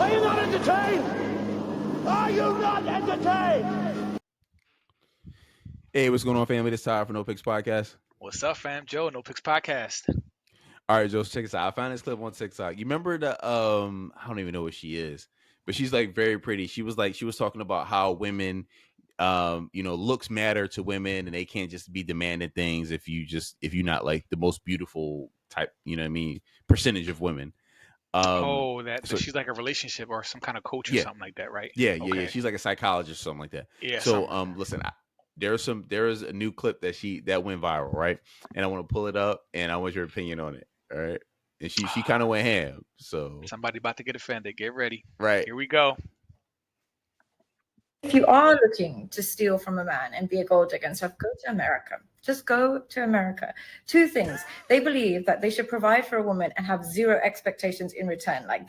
Are you not entertained? Are you not entertained? Hey, what's going on, family? This is Todd from No Picks Podcast. What's up, fam? Joe, No Picks Podcast. All right, Joe, check this out. I found this clip on TikTok. You remember the I don't even know what she is, but she's like very pretty. She was talking about how women looks matter to women and they can't just be demanding things if you're not like the most beautiful type, you know what I mean, percentage of women. That she's like a relationship or some kind of coach or Yeah, something like that, right? yeah. Okay. She's like a psychologist or something like that. Yeah, So something like that. listen, there is a new clip that went viral, right? And I want to pull it up and I want your opinion on it. All right. And she kind of went ham. So Somebody about to get offended. Get ready. right. Here we go. If you are looking to steal from a man and be a gold digger and stuff, go to America. Just go to America. Two things. They believe that they should provide for a woman and have zero expectations in return. Like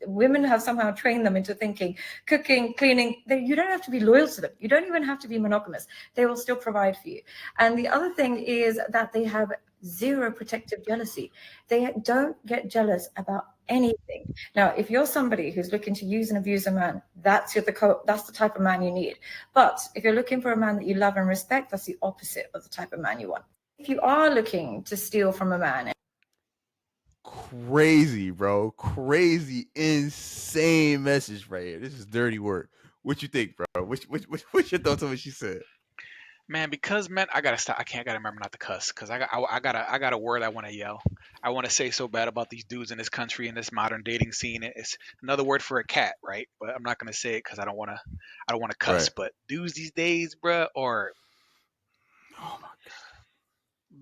women have somehow trained them into thinking cooking, cleaning, you don't have to be loyal to them. You don't even have to be monogamous. They will still provide for you. And the other thing is that they have zero protective jealousy. They don't get jealous about anything. Now, if you're somebody who's looking to use and abuse a man, that's the type of man you need. But if you're looking for a man that you love and respect, that's the opposite of the type of man you want. If you are looking to steal from a man, crazy, bro, crazy, insane message right here. This is dirty work. What you think, bro? What's your thoughts on what she said? Man, because men, I gotta stop. I gotta remember not to cuss, because I got a word I want to yell. I want to say so bad about these dudes in this country, in this modern dating scene. It's another word for a cat, right? But I'm not gonna say it because I don't want to cuss. Right. But dudes these days, bruh, or Oh my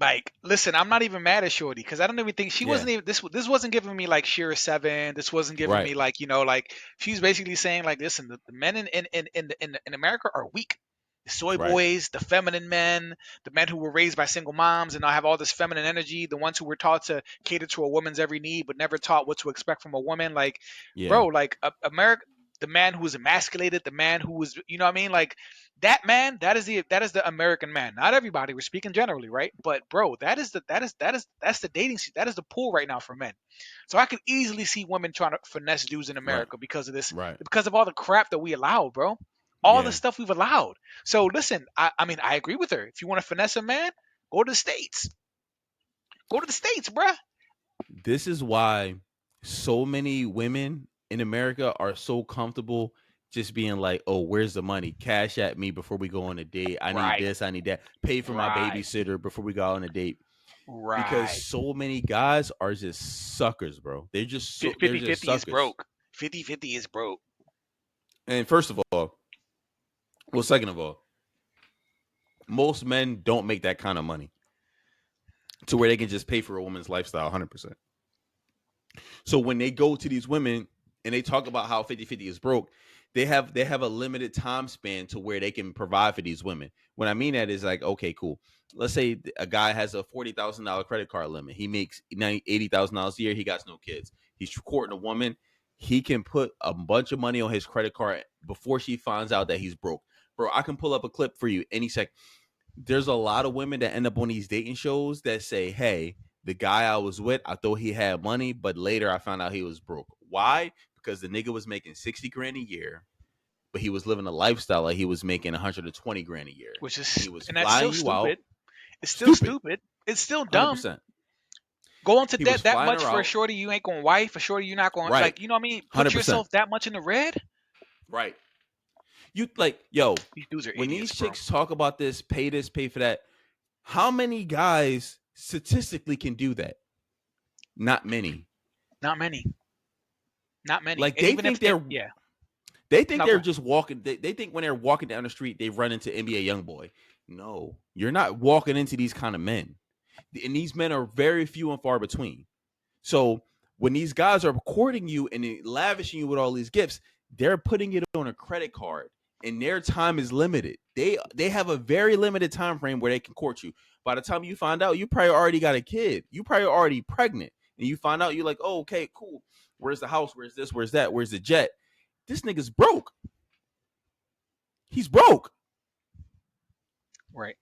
like, listen, I'm not even mad at Shorty because I don't even think she wasn't Yeah. even this wasn't giving me like Sheer 7. This wasn't giving Right. me like, like she's basically saying like, listen, the men in America are weak. The soy Right. boys, the feminine men, the men who were raised by single moms and now have all this feminine energy, the ones who were taught to cater to a woman's every need but never taught what to expect from a woman. Like, Yeah. bro, like America, the man who was emasculated, the man who was, you know what I mean? Like that man, that is the American man. Not everybody. We're speaking generally, right? But bro, that's the dating scene. That is the pool right now for men. So I could easily see women trying to finesse dudes in America because of this, Right. because of all the crap that we allow, bro. All the Yeah. stuff we've allowed. So listen, I mean, I agree with her. If you want to finesse a man, go to the States. Go to the States, bruh. This is why so many women in America are so comfortable just being like, oh, where's the money? Cash at me before we go on a date. I need Right. this. I need that. Pay for my Right. babysitter before we go on a date. Because Right. so many guys are just suckers, bro. They're just so, they're 50-50 just is suckers. broke. 50-50 is broke. And first of all, well, second of all, most men don't make that kind of money to where they can just pay for a woman's lifestyle 100%. So when they go to these women and they talk about how 50-50 is broke, they have a limited time span to where they can provide for these women. What I mean that is like, okay, cool. Let's say a guy has a $40,000 credit card limit. He makes $80,000 a year. He got no kids. He's courting a woman. He can put a bunch of money on his credit card before she finds out that he's broke. Bro, I can pull up a clip for you any second. There's a lot of women that end up on these dating shows that say, hey, the guy I was with, I thought he had money, but later I found out he was broke. Why? Because the nigga was making 60 grand a year, but he was living a lifestyle like he was making 120 grand a year. Which is, he was and that's still flying you out. stupid. It's still stupid. It's still dumb. 100%. Go into He was debt that flying much her for a out. shorty you ain't going wife, a shorty you're not going, Right. like, you know what I mean? Put 100%. yourself that much in the red. Right. You like, yo, These dudes are when idiots, these bro. chicks talk about this, pay for that, how many guys statistically can do that? Not many. Not many. Not many. Like And they even think if they're yeah. They think No, they're go. just walking. They think when they're walking down the street, they run into NBA YoungBoy. No, you're not walking into these kind of men, and these men are very few and far between. So when these guys are courting you and lavishing you with all these gifts, they're putting it on a credit card, and their time is limited. They have a very limited time frame where they can court you. By the time you find out, you probably already got a kid. You probably already pregnant, and you find out you're like, oh, okay, cool. Where's the house? Where's this? Where's that? Where's the jet? This nigga's broke. He's broke. Right.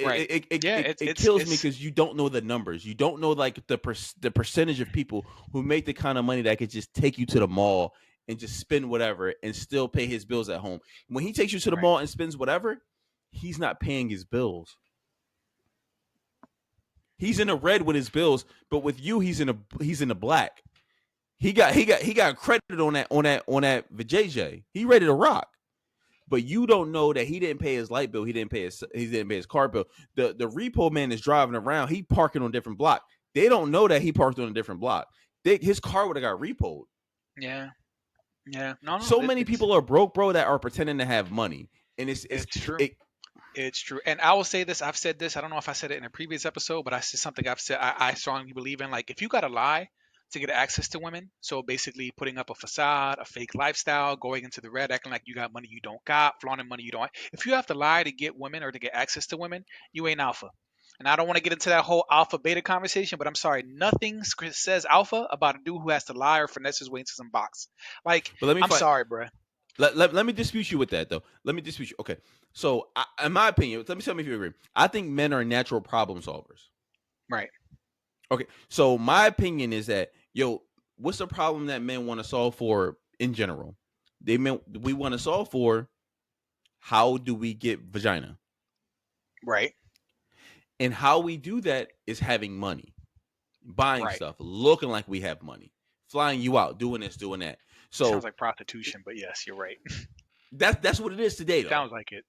Right. Yeah, It kills me because you don't know the numbers. You don't know like the percentage of people who make the kind of money that could just take you to the mall and just spend whatever and still pay his bills at home. When he takes you to the right. mall and spends whatever, he's not paying his bills. He's in the red with his bills, but with you, he's in the black. He got credit on that VJJ. He ready to rock. But you don't know that he didn't pay his light bill. He didn't pay his car bill. The repo man is driving around. He parking on a different block. They don't know that he parked on a different block. His car would have got repoed. Yeah. Yeah. No. So many people are broke, bro, that are pretending to have money, and it's true. It's true. And I will say this. I've said this. I don't know if I said it in a previous episode, but it's something I've said. I strongly believe in. Like, if you got to lie to get access to women, so basically putting up a facade, a fake lifestyle, going into the red, acting like you got money you don't got, flaunting money you don't. If you have to lie to get women or to get access to women, you ain't alpha. And I don't want to get into that whole alpha beta conversation, but I'm sorry, nothing says alpha about a dude who has to lie or finesse his way into some box. Like, I'm sorry, bro. Let me dispute you with that, though. Let me dispute you. Okay. So, in my opinion, let me tell me if you agree. I think men are natural problem solvers. Right. Okay. So, my opinion is that, what's the problem that men want to solve for in general? We want to solve for, how do we get vagina? Right. And how we do that is having money, buying stuff, looking like we have money, flying you out, doing this, doing that. So sounds like prostitution, but yes, you're right. That's what it is today, though. Sounds like it.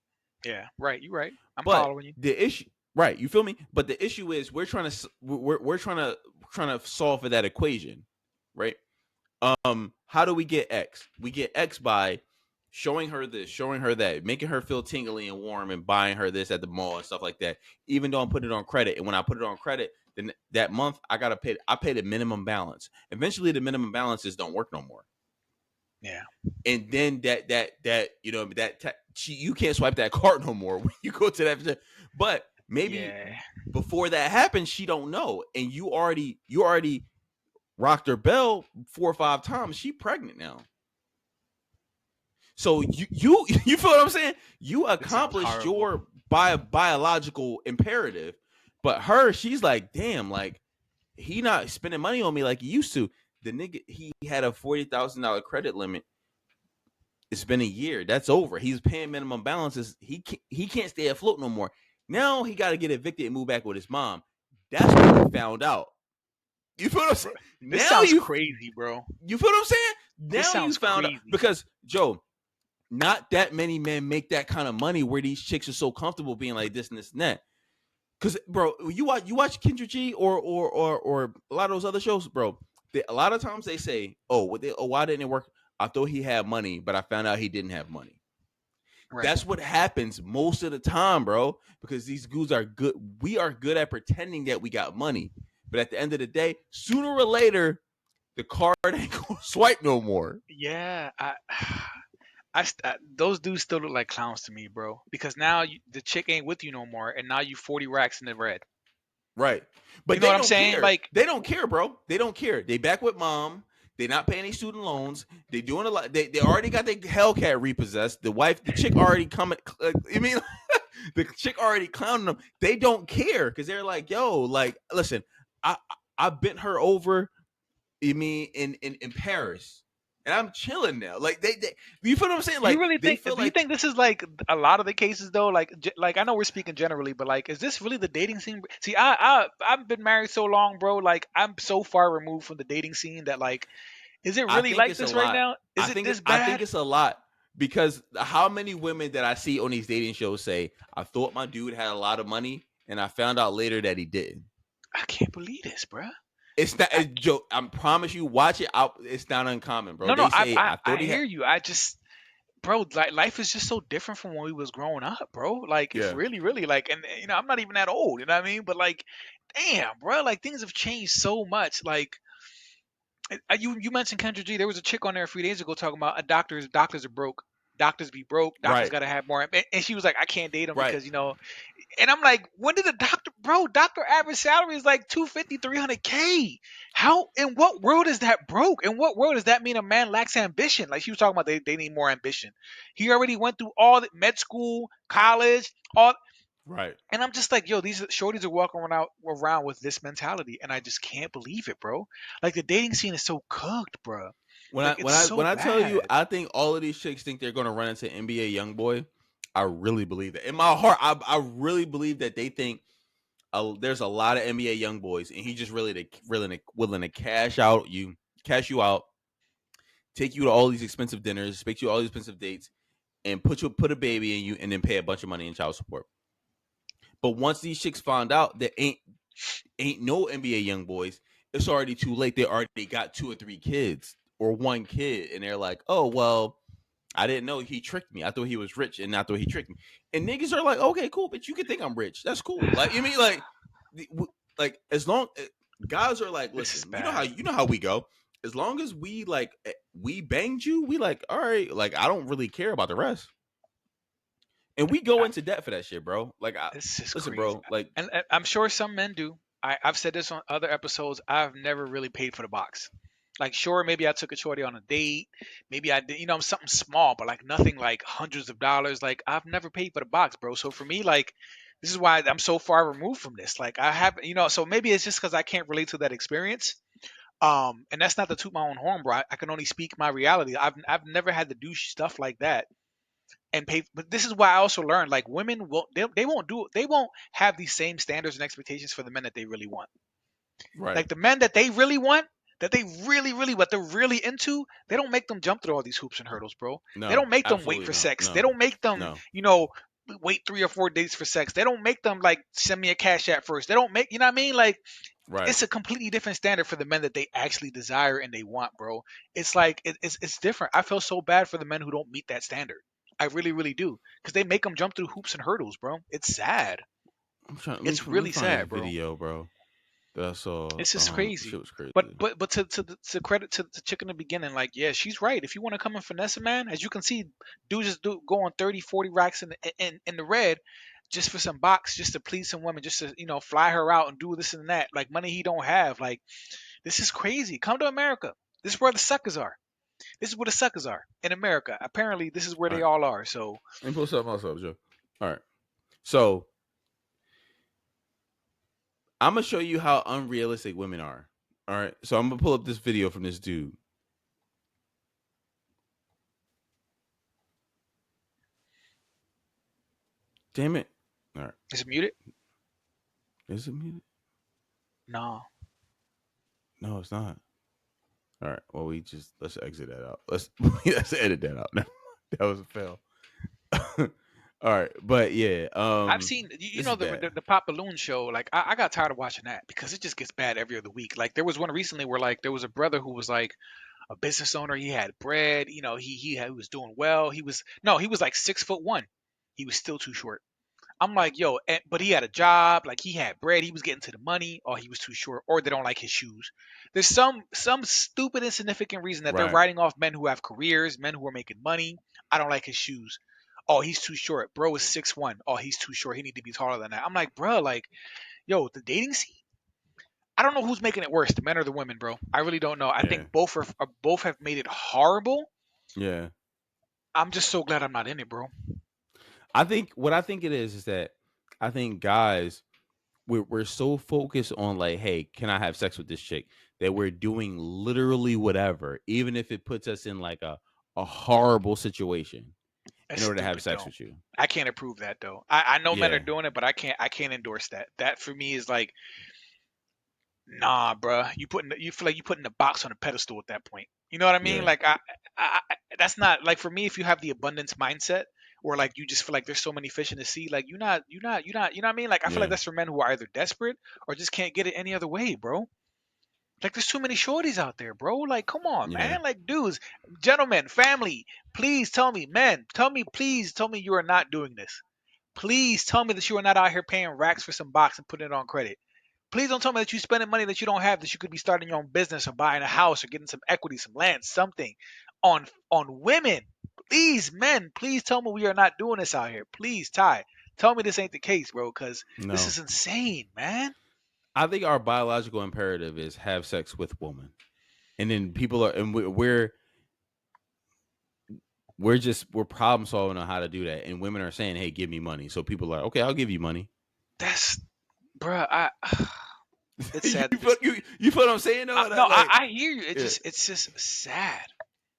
Yeah, right. You're right. I'm following you. The issue, right? You feel me? But the issue is we're trying to solve for that equation, right? How do we get X? We get X by showing her this, showing her that, making her feel tingly and warm, and buying her this at the mall and stuff like that. Even though I'm putting it on credit, and when I put it on credit, then that month I pay the minimum balance. Eventually, the minimum balances don't work no more. Yeah. And then you can't swipe that card no more when you go to that. But maybe before that happens, she don't know, and you already rocked her bell 4 or 5 times. She pregnant now. So you feel what I'm saying? You accomplished your biological imperative, but she's like, damn, like, he not spending money on me like he used to. The nigga, he had a $40,000 credit limit. It's been a year. That's over. He's paying minimum balances. He can't stay afloat no more. Now he got to get evicted and move back with his mom. That's what he found out. You feel what I'm saying? This sounds crazy, bro. You feel what I'm saying? Now you found out, because Joe, not that many men make that kind of money where these chicks are so comfortable being like this and this and that. Because, bro, you watch Kendra G or a lot of those other shows, bro. A lot of times they say, why didn't it work? I thought he had money, but I found out he didn't have money. Right. That's what happens most of the time, bro, because these dudes are good. We are good at pretending that we got money. But at the end of the day, sooner or later, the card ain't going to swipe no more. Yeah. Those dudes still look like clowns to me, bro, because now the chick ain't with you no more, and now you 40 racks in the red. Right. But you know what I'm saying? Care. Like, they don't care, bro. They don't care. They back with mom. They not paying any student loans. They doing a lot. They already got their Hellcat repossessed. The chick already coming. The chick already clowning them. They don't care because they're like, yo, like, listen, I bent her over. You mean in Paris, and I'm chilling now. Like they you feel what I'm saying? Like, you really think? Do you think this is like a lot of the cases though? Like I know we're speaking generally, but like, is this really the dating scene? See, I've been married so long, bro. Like, I'm so far removed from the dating scene that, like, is it really like this right now? Is it this bad? I think it's a lot, because how many women that I see on these dating shows say, I thought my dude had a lot of money, and I found out later that he didn't. I can't believe this, bro. It's not a joke. I promise you, watch it out. It's not uncommon, bro. No, I hear you. I just, bro, like, life is just so different from when we was growing up, bro. Like, it's really, really, like, and I'm not even that old, you know what I mean? But, like, damn, bro, like, things have changed so much. Like, you mentioned Kendra G. There was a chick on there a few days ago talking about doctors are broke. Doctors be broke. Doctors got to have more. And she was like, I can't date them because, and I'm like, when did doctor average salary is like $250, $300K. How, in what world is that broke? In what world does that mean a man lacks ambition? Like, she was talking about they need more ambition. He already went through all the med school, college, all. Right. And I'm just like, yo, these shorties are walking around with this mentality, and I just can't believe it, bro. Like the dating scene is so cooked, bro. When I Like when it's I so when I tell you, bad. I think all of these chicks think they're gonna run into NBA YoungBoy. I really believe that. In my heart, I really believe that they think there's a lot of NBA young boys, and he just really willing to cash you out, take you to all these expensive dinners, take you to all these expensive dates, and put a baby in you, and then pay a bunch of money in child support. But once these chicks found out that ain't no NBA young boys, it's already too late. They already got 2 or 3 kids or 1 kid, and they're like, oh well, I didn't know he tricked me. I thought he was rich, and I thought he tricked me. And niggas are like, okay, cool, but you can think I'm rich. That's cool. Like you mean like as long guys are like, This is listen, bad. you know how we go. As long as we we banged you, we like, all right, like I don't really care about the rest. And we go I, into debt for that shit, bro. Like, this is listen, crazy, bro. Like, and I'm sure some men do. I've said this on other episodes. I've never really paid for the box. Like, sure, maybe I took a shorty on a date. Maybe I did, something small, but like nothing like hundreds of dollars. Like, I've never paid for the box, bro. So for me, like, this is why I'm so far removed from this. Like, I haven't, so maybe it's just because I can't relate to that experience. And that's not to toot my own horn, bro. I can only speak my reality. I've never had to do stuff like that and pay. But this is why I also learned, like, women will they won't have these same standards and expectations for the men that they really want. right. Like the men that they really want, that they really, really, what they're really into, they don't make them jump through all these hoops and hurdles, bro. They No, don't make them wait absolutely for not. sex. They No, don't make them, no. wait 3 or 4 days for sex. They don't make them like send me a cash app first. They don't make, you know what I mean? Like Right. it's a completely different standard for the men that they actually desire and they want, bro. It's like it's different. I feel so bad for the men who don't meet that standard. I really, really do, because they make them jump through hoops and hurdles, bro. It's sad. I'm trying. It's Let me really find this sad, bro. video, bro. That I saw. It's just crazy. Shit was crazy. But to credit to the chick in the beginning, like, yeah, she's right. If you want to come and finesse a man, as you can see, dudes just go on 30, 40 racks in the red just for some box, just to please some women, just to fly her out and do this and that, like money he don't have. Like, this is crazy. Come to America. This is where the suckers are. This is where the suckers are in America. Apparently, this is where All they right. all are. So Let me pull something else up, Joe. All right. So I'm gonna show you how unrealistic women are. All right. So I'm gonna pull up this video from this dude. Damn it. All right. is it muted? Is it muted? No. No, it's not. All right. Well, let's exit that out. Let's edit that out. No, that was a fail. All right, but yeah, I've seen, this is the, bad. the Pop Balloon show. Like, I got tired of watching that because it just gets bad every other week. Like, there was one recently where like there was a brother who was like a business owner. He had bread. He was doing well. He was like 6'1". He was still too short. I'm like, yo, but he had a job, like he had bread, he was getting to the money, or he was too short, or they don't like his shoes. There's some stupid, insignificant reason that they're Right. writing off men who have careers, men who are making money. I don't like his shoes. Oh, he's too short. Bro is 6'1". Oh, he's too short. He need to be taller than that. I'm like, bro, like, yo, the dating scene. I don't know who's making it worse, the men or the women, bro. I really don't know. I Yeah. think both have made it horrible. Yeah. I'm just so glad I'm not in it, bro. I think what I think it is that I think guys we're so focused on like, hey, can I have sex with this chick, that we're doing literally whatever, even if it puts us in like a horrible situation That's in order to have stupid, sex though. with you. I can't approve that though. I know men are Yeah. doing it, but I can't endorse that. That for me is like, nah, bruh. You feel like you putting the box on a pedestal at that point. You know what I mean? Yeah. Like that's not like, for me. If you have the abundance mindset, or like you just feel like there's so many fish in the sea, like you're not. You know what I mean? Like, I feel like Yeah. that's for men who are either desperate or just can't get it any other way, bro. Like, there's too many shorties out there, bro. Like, come on, Yeah. man. Like, dudes, gentlemen, family, please tell me, men, please tell me you are not doing this. Please tell me that you are not out here paying racks for some box and putting it on credit. Please don't tell me that you're spending money that you don't have, that you could be starting your own business or buying a house or getting some equity, some land, something on women. Please, men, please tell me we are not doing this out here. Please, Ty, tell me this ain't the case, bro, because this No. is insane, man. I think our biological imperative is have sex with woman. And then people are and we're we're problem solving on how to do that, and women are saying, "Hey, give me money." So people are like, "Okay, I'll give you money." That's, bruh. It's sad. You feel what I'm saying? Though? No, I hear you. Yeah. It's just sad.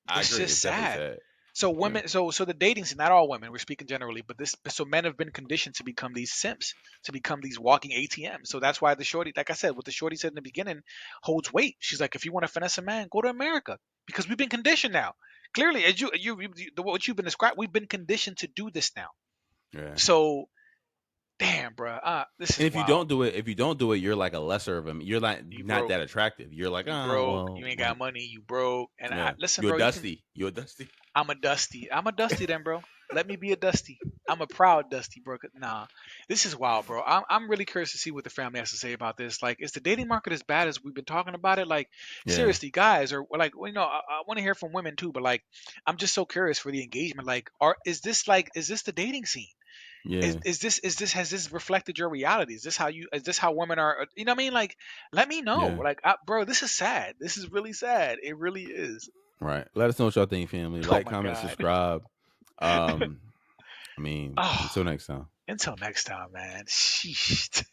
I It's agree. just It's definitely sad. sad. So women, so the dating scene, not all women, we're speaking generally, but so men have been conditioned to become these simps, to become these walking ATMs. So that's why the shorty, like I said, what the shorty said in the beginning, holds weight. She's like, if you want to finesse a man, go to America, because we've been conditioned now. Clearly, as what you've been described, we've been conditioned to do this now. Yeah. So, damn, bro, this is And if you wild. don't do it, you're like a lesser of them. You're like You not broke. that attractive. You're like, You oh, broke. well, You ain't got money. You broke. And yeah. listen, You're bro, dusty. You're dusty. I'm a dusty. I'm a dusty then, bro. Let me be a dusty. I'm a proud dusty, bro. Nah, this is wild, bro. I'm really curious to see what the family has to say about this. Like, is the dating market as bad as we've been talking about it? Like, Yeah. seriously, guys, or like, well, I want to hear from women too. But like, I'm just so curious for the engagement. Like, is this the dating scene? Yeah. Has this reflected your reality? Is this how women are? You know what I mean? Like, let me know. Yeah. Like, bro, this is sad. This is really sad. It really is. Right. Let us know what y'all think, family. Oh Like, my comment, God. subscribe. I mean, Oh. until next time. Until next time, man. Sheesh.